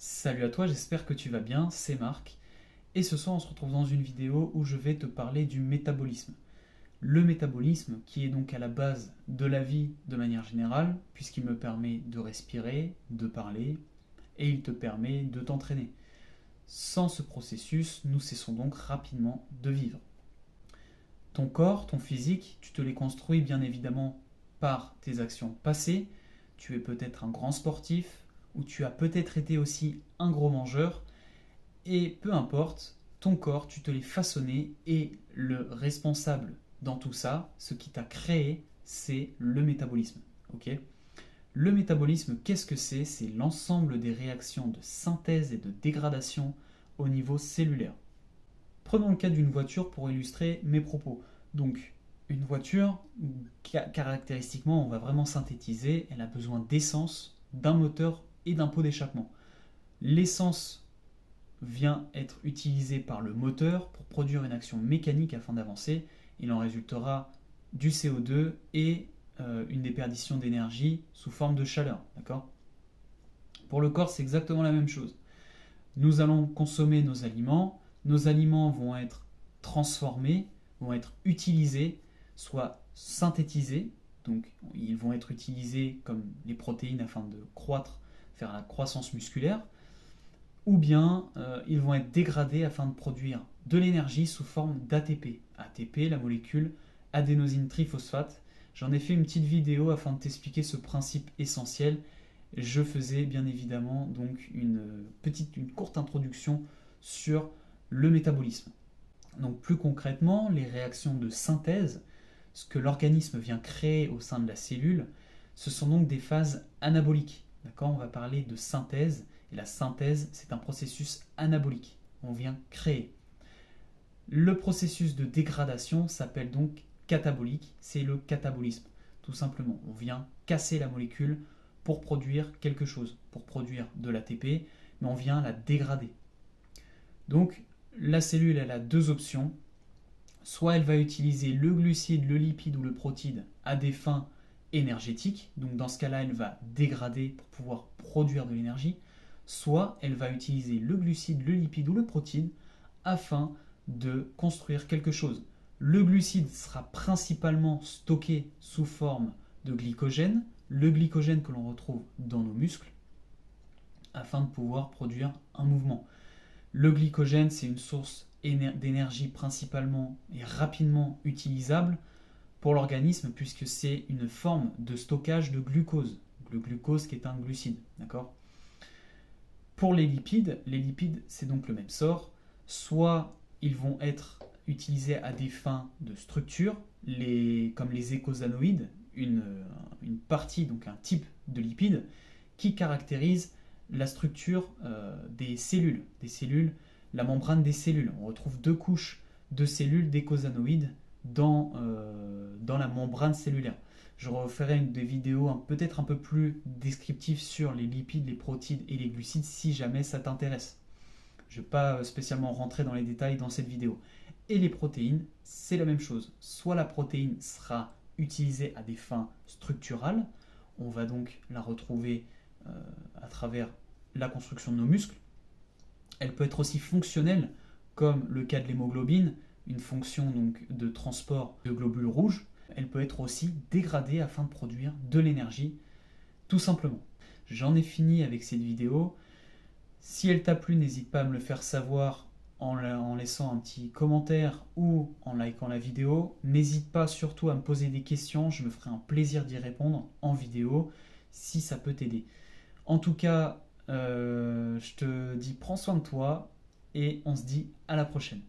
Salut à toi, j'espère que tu vas bien, c'est Marc. Et ce soir, on se retrouve dans une vidéo où je vais te parler du métabolisme. Le métabolisme qui est donc à la base de la vie de manière générale, puisqu'il me permet de respirer, de parler, et il te permet de t'entraîner. Sans ce processus, nous cessons donc rapidement de vivre. Ton corps, ton physique, tu te les construis bien évidemment par tes actions passées. Tu es peut-être un grand sportif, ou tu as peut-être été aussi un gros mangeur, et peu importe, ton corps, tu te l'es façonné et le responsable dans tout ça, ce qui t'a créé, c'est le métabolisme. Ok. Le métabolisme, qu'est-ce que c'est? C'est l'ensemble des réactions de synthèse et de dégradation au niveau cellulaire. Prenons le cas d'une voiture pour illustrer mes propos. Donc, une voiture, caractéristiquement, on va vraiment synthétiser, elle a besoin d'essence, d'un moteur et d'un pot d'échappement. L'essence vient être utilisée par le moteur pour produire une action mécanique afin d'avancer. Il en résultera du CO2 et une déperdition d'énergie sous forme de chaleur. D'accord ? Pour le corps, c'est exactement la même chose. Nous allons consommer nos aliments vont être transformés, vont être utilisés, soit synthétisés, donc ils vont être utilisés comme les protéines afin de croître, faire la croissance musculaire, ou bien ils vont être dégradés afin de produire de l'énergie sous forme d'ATP. ATP, la molécule adénosine triphosphate. J'en ai fait une petite vidéo afin de t'expliquer ce principe essentiel. Je faisais bien évidemment donc une courte introduction sur le métabolisme. Donc plus concrètement, les réactions de synthèse, ce que l'organisme vient créer au sein de la cellule, ce sont donc des phases anaboliques. D'accord ? On va parler de synthèse, et la synthèse, c'est un processus anabolique. On vient créer. Le processus de dégradation s'appelle donc catabolique, c'est le catabolisme, tout simplement. On vient casser la molécule pour produire quelque chose, pour produire de l'ATP, mais on vient la dégrader. Donc, la cellule, elle a deux options. Soit elle va utiliser le glucide, le lipide ou le protide à des fins énergétiques, donc dans ce cas-là, elle va dégrader pour pouvoir produire de l'énergie, soit elle va utiliser le glucide, le lipide ou le protide afin de construire quelque chose. Le glucide sera principalement stocké sous forme de glycogène, le glycogène que l'on retrouve dans nos muscles, afin de pouvoir produire un mouvement. Le glycogène, c'est une source d'énergie principalement et rapidement utilisable pour l'organisme puisque c'est une forme de stockage de glucose. Le glucose qui est un glucide, d'accord ? Pour les lipides, c'est donc le même sort. Soit ils vont être utilisés à des fins de structure, comme les eicosanoïdes, une partie, donc un type de lipide qui caractérise la structure des cellules, la membrane des cellules. On retrouve deux couches de cellules d'eicosanoïdes dans la membrane cellulaire. Je referai des vidéos peut-être un peu plus descriptives sur les lipides, les protides et les glucides si jamais ça t'intéresse. Je ne vais pas spécialement rentrer dans les détails dans cette vidéo. Et les protéines, c'est la même chose. Soit la protéine sera utilisée à des fins structurales, on va donc la retrouver à travers la construction de nos muscles. Elle peut être aussi fonctionnelle, comme le cas de l'hémoglobine, une fonction donc de transport de globules rouges. Elle peut être aussi dégradée afin de produire de l'énergie, tout simplement. J'en ai fini avec cette vidéo. Si elle t'a plu, n'hésite pas à me le faire savoir en laissant un petit commentaire ou en likant la vidéo. N'hésite pas surtout à me poser des questions, je me ferai un plaisir d'y répondre en vidéo si ça peut t'aider. En tout cas, je te dis prends soin de toi et on se dit à la prochaine.